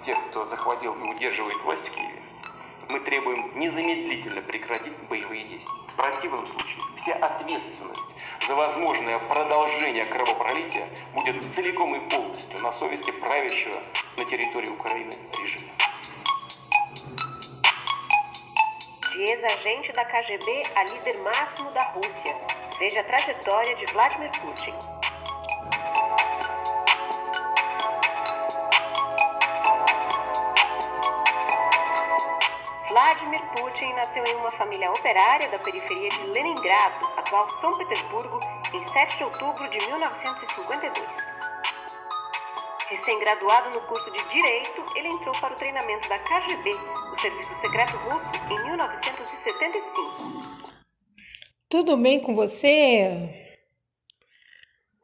тех, кто захватил и удерживает власть в Киеве, мы требуем незамедлительно прекратить боевые действия. В противном случае вся ответственность за возможное продолжение кровопролития будет целиком и полностью на совести правящего на территории Украины режима. De ex-agente da KGB a líder máximo da Rússia. Veja a trajetória de Vladimir Putin. Vladimir Putin nasceu em uma família operária da periferia de Leningrado, atual São Petersburgo, em 7 de outubro de 1952. Recém-graduado no curso de Direito, ele entrou para o treinamento da KGB, o Serviço Secreto Russo, em 1975. Tudo bem com você?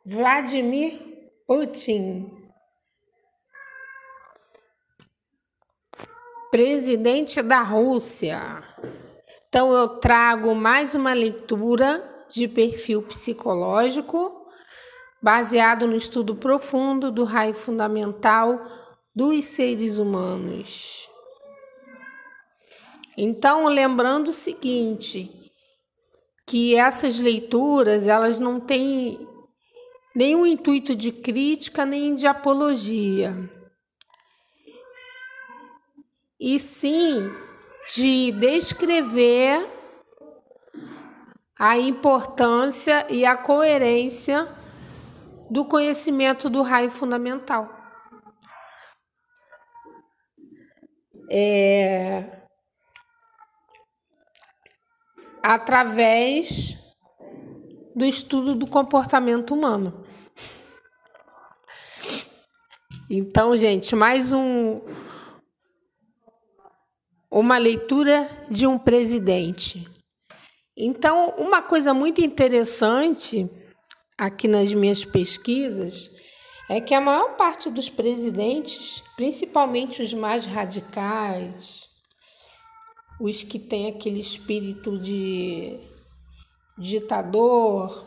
Vladimir Putin, presidente da Rússia. Então eu trago mais uma leitura de perfil psicológico baseado no estudo profundo do raio fundamental dos seres humanos. Então, lembrando o seguinte, que essas leituras, elas não têm nenhum intuito de crítica nem de apologia, e sim de descrever a importância e a coerência do conhecimento do raio fundamental. Através do estudo do comportamento humano. Então, gente, mais uma leitura de um presidente. Então, uma coisa muito interessante aqui nas minhas pesquisas é que a maior parte dos presidentes, principalmente os mais radicais, os que têm aquele espírito de ditador,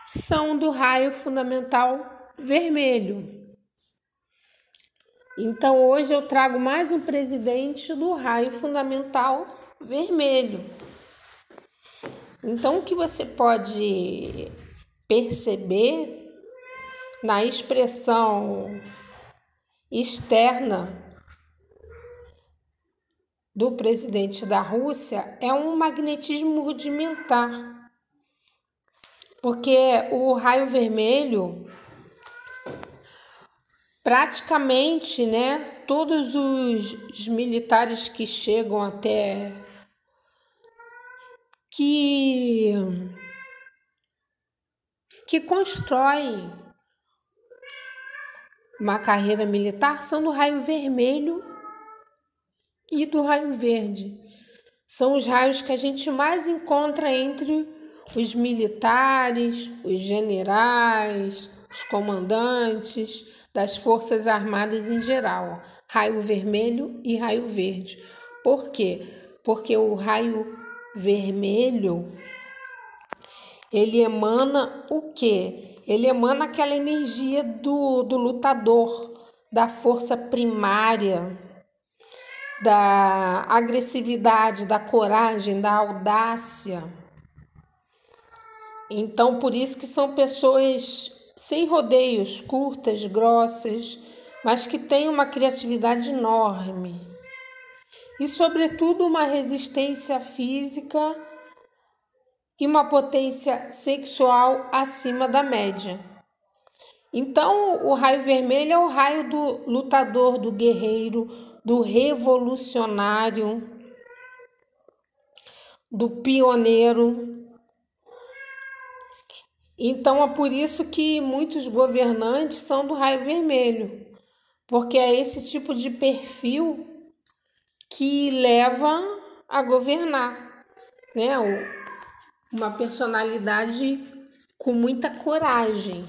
são do raio fundamental vermelho. Então, hoje eu trago mais um presidente do raio fundamental vermelho. Então, o que você pode perceber na expressão externa do presidente da Rússia é um magnetismo rudimentar, porque o raio vermelho, praticamente, todos os militares que chegam até que constroem uma carreira militar são do raio vermelho e do raio verde. São os raios que a gente mais encontra entre os militares, os generais, os comandantes das Forças Armadas em geral. Raio vermelho e raio verde. Por quê? Porque o raio vermelho, ele emana o quê? Ele emana aquela energia do lutador, da força primária, da agressividade, da coragem, da audácia. Então, por isso que são pessoas sem rodeios, curtas, grossas, mas que têm uma criatividade enorme. E, sobretudo, uma resistência física e uma potência sexual acima da média. Então, o raio vermelho é o raio do lutador, do guerreiro, do revolucionário, do pioneiro. Então, é por isso que muitos governantes são do raio vermelho, porque é esse tipo de perfil que leva a governar, uma personalidade com muita coragem,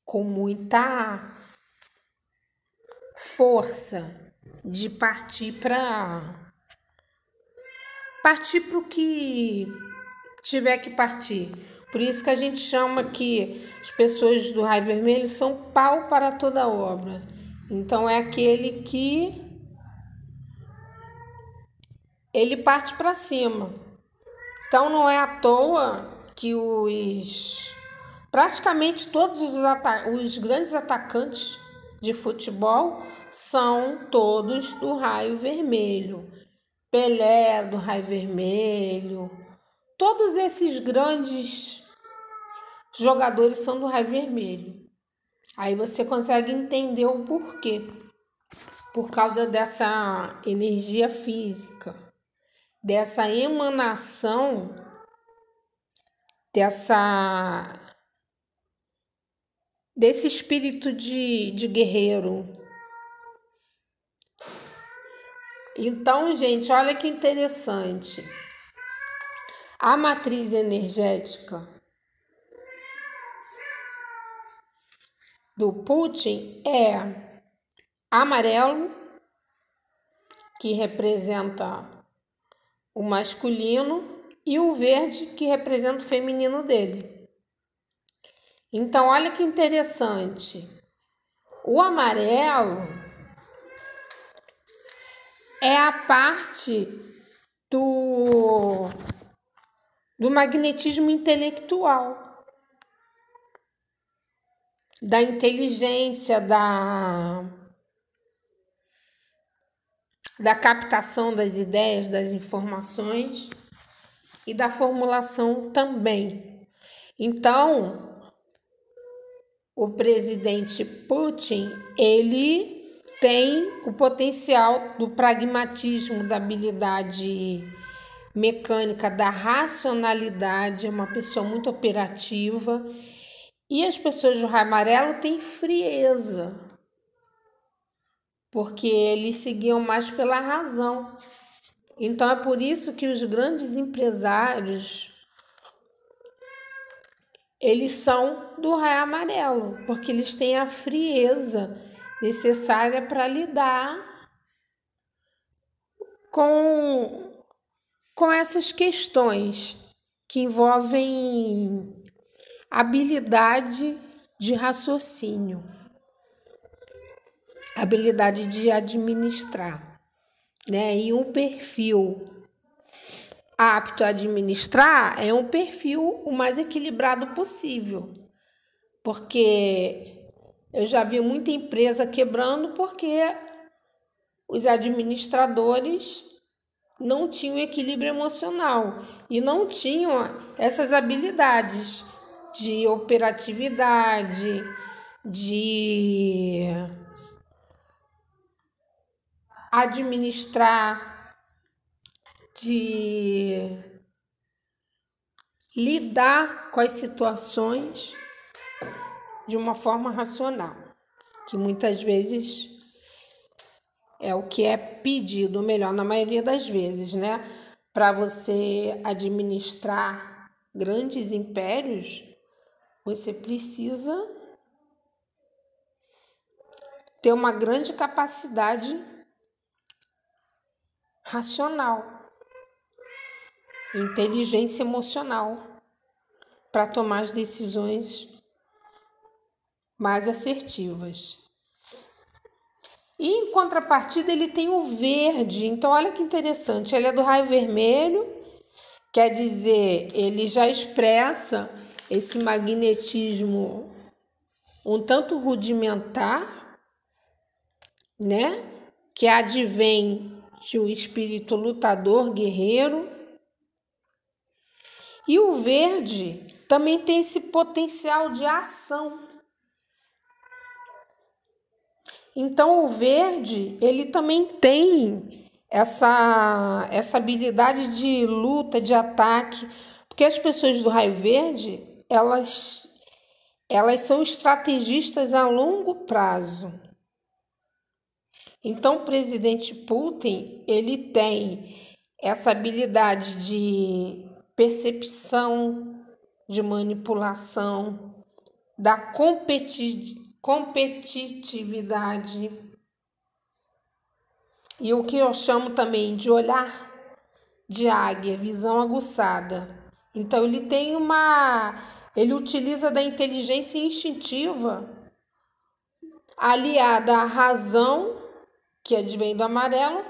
com muita força de partir para o que tiver que partir, Por isso que a gente chama que as pessoas do raio vermelho são pau para toda obra. Então é aquele que ele parte para cima. Então não é à toa que praticamente todos os grandes atacantes de futebol são todos do raio vermelho. Pelé do raio vermelho. Todos esses grandes jogadores são do raio vermelho. Aí você consegue entender o porquê. Por causa dessa energia física, dessa emanação, desse espírito de guerreiro. Então, gente, olha que interessante. A matriz energética do Putin é amarelo, que representa o masculino, e o verde, que representa o feminino dele. Então, olha que interessante. O amarelo é a parte do magnetismo intelectual, da inteligência, da captação das ideias, das informações e da formulação também. Então, o presidente Putin, ele tem o potencial do pragmatismo, da habilidade mecânica, da racionalidade, é uma pessoa muito operativa. E as pessoas do raio amarelo têm frieza, porque eles seguiam mais pela razão. Então é por isso que os grandes empresários, eles são do raio amarelo, porque eles têm a frieza necessária para lidar com essas questões que envolvem habilidade de raciocínio, habilidade de administrar, né? E um perfil apto a administrar é um perfil o mais equilibrado possível, porque eu já vi muita empresa quebrando porque os administradores não tinham equilíbrio emocional e não tinham essas habilidades de operatividade, de administrar, de lidar com as situações de uma forma racional, que muitas vezes é o que é pedido, ou melhor, na maioria das vezes, né? Para você administrar grandes impérios, você precisa ter uma grande capacidade racional, inteligência emocional, para tomar as decisões mais assertivas. E em contrapartida ele tem o verde, então olha que interessante, ele é do raio vermelho, quer dizer, ele já expressa esse magnetismo um tanto rudimentar, né? Que advém de um espírito lutador, guerreiro. E o verde também tem esse potencial de ação. Então, o verde, ele também tem essa habilidade de luta, de ataque, porque as pessoas do raio verde, elas são estrategistas a longo prazo. Então, o presidente Putin, ele tem essa habilidade de percepção, de manipulação, da competitividade e o que eu chamo também de olhar de águia, visão aguçada. Então ele utiliza da inteligência instintiva aliada à razão, que advém do amarelo,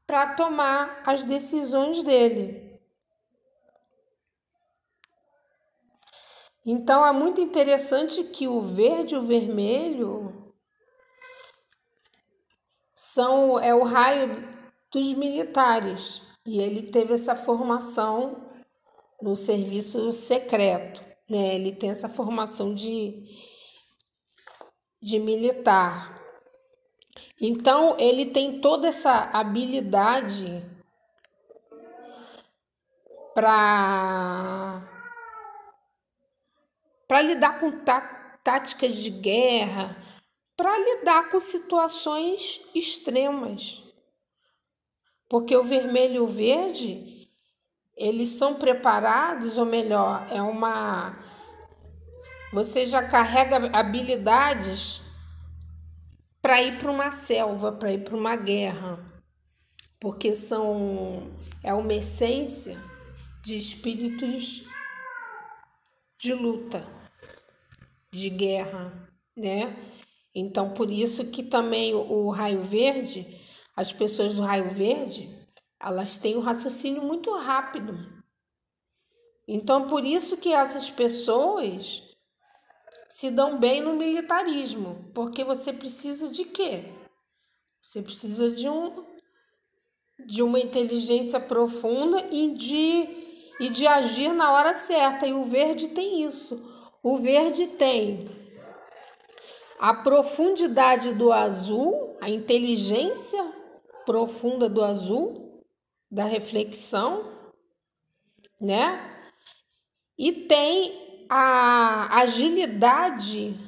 para tomar as decisões dele. Então é muito interessante que o verde e o vermelho é o raio dos militares, e ele teve essa formação no serviço secreto, né? Ele tem essa formação de militar. Então, ele tem toda essa habilidade para lidar com táticas de guerra, para lidar com situações extremas. Porque o vermelho e o verde, eles são preparados, ou melhor, você já carrega habilidades para ir para uma selva, para ir para uma guerra, porque é uma essência de espíritos de luta, de guerra, né? Então, por isso que também o raio verde, as pessoas do raio verde, elas têm um raciocínio muito rápido. Então, por isso que essas pessoas se dão bem no militarismo, porque você precisa de quê? Você precisa de uma inteligência profunda e de agir na hora certa. E o verde tem isso. O verde tem a profundidade do azul, a inteligência profunda do azul, da reflexão, né? E tem a agilidade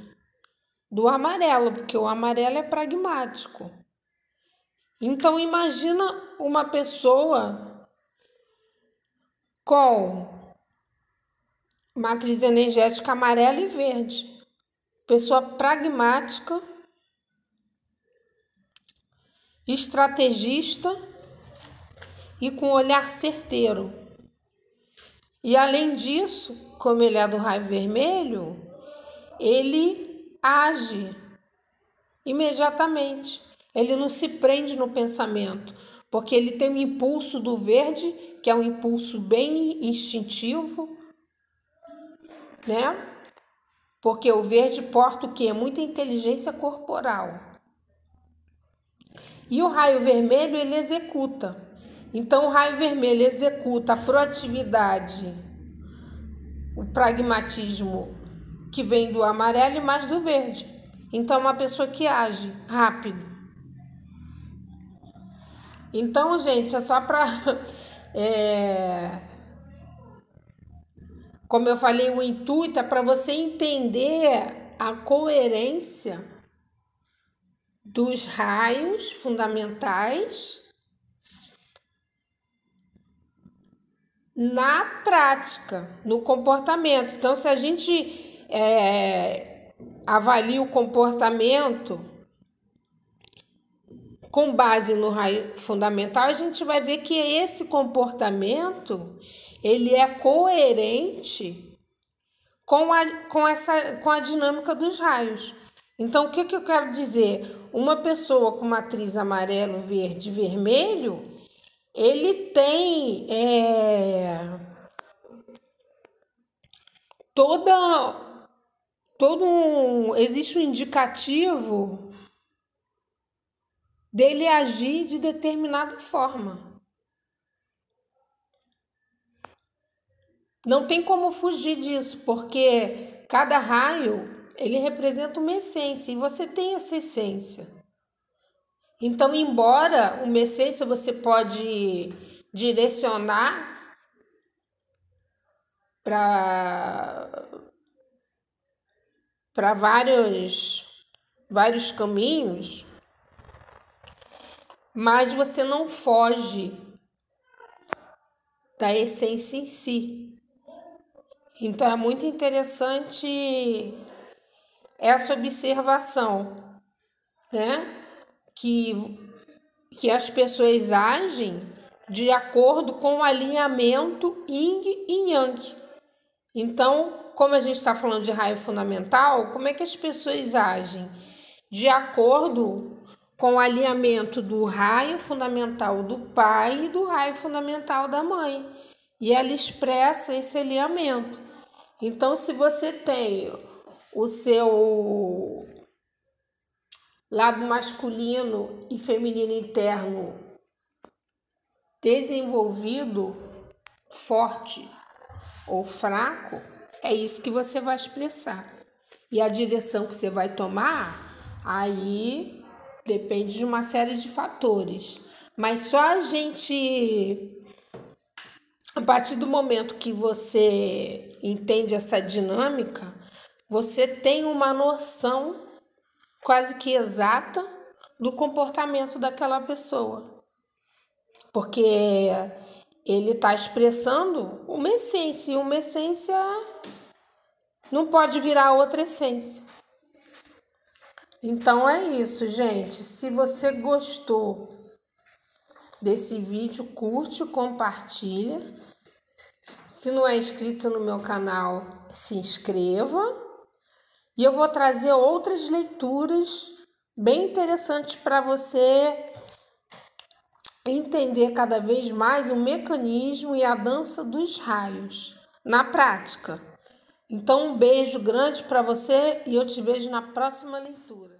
do amarelo, porque o amarelo é pragmático. Então, imagina uma pessoa com matriz energética amarela e verde. Pessoa pragmática, estrategista e com olhar certeiro. E além disso, como ele é do raio vermelho, ele age imediatamente. Ele não se prende no pensamento, porque ele tem um impulso do verde, que é um impulso bem instintivo, né? Porque o verde porta o quê? Muita inteligência corporal. E o raio vermelho, ele executa. Então, o raio vermelho executa a proatividade, o pragmatismo que vem do amarelo e mais do verde. Então, é uma pessoa que age rápido. Então, gente, é só para... Como eu falei, o intuito é para você entender a coerência dos raios fundamentais na prática, no comportamento. Então, se a gente avalia o comportamento com base no raio fundamental, a gente vai ver que esse comportamento ele é coerente com a dinâmica dos raios. Então, o que eu quero dizer? Uma pessoa com matriz amarelo, verde e vermelho, ele tem existe um indicativo dele agir de determinada forma. Não tem como fugir disso, porque cada raio ele representa uma essência e você tem essa essência. Então, embora uma essência você pode direcionar para vários caminhos, mas você não foge da essência em si. Então, é muito interessante essa observação, né? Que as pessoas agem de acordo com o alinhamento Yin e Yang. Então, como a gente está falando de raio fundamental, como é que as pessoas agem? De acordo com o alinhamento do raio fundamental do pai e do raio fundamental da mãe. E ela expressa esse alinhamento. Então, se você tem o seu lado masculino e feminino interno desenvolvido, forte ou fraco, é isso que você vai expressar. E a direção que você vai tomar, aí depende de uma série de fatores. Mas só a partir do momento que você entende essa dinâmica, você tem uma noção quase que exata do comportamento daquela pessoa. Porque ele está expressando uma essência, e uma essência não pode virar outra essência. Então é isso, gente. Se você gostou desse vídeo, curte, compartilha. Se não é inscrito no meu canal, se inscreva. E eu vou trazer outras leituras bem interessantes para você entender cada vez mais o mecanismo e a dança dos raios na prática. Então, um beijo grande para você e eu te vejo na próxima leitura.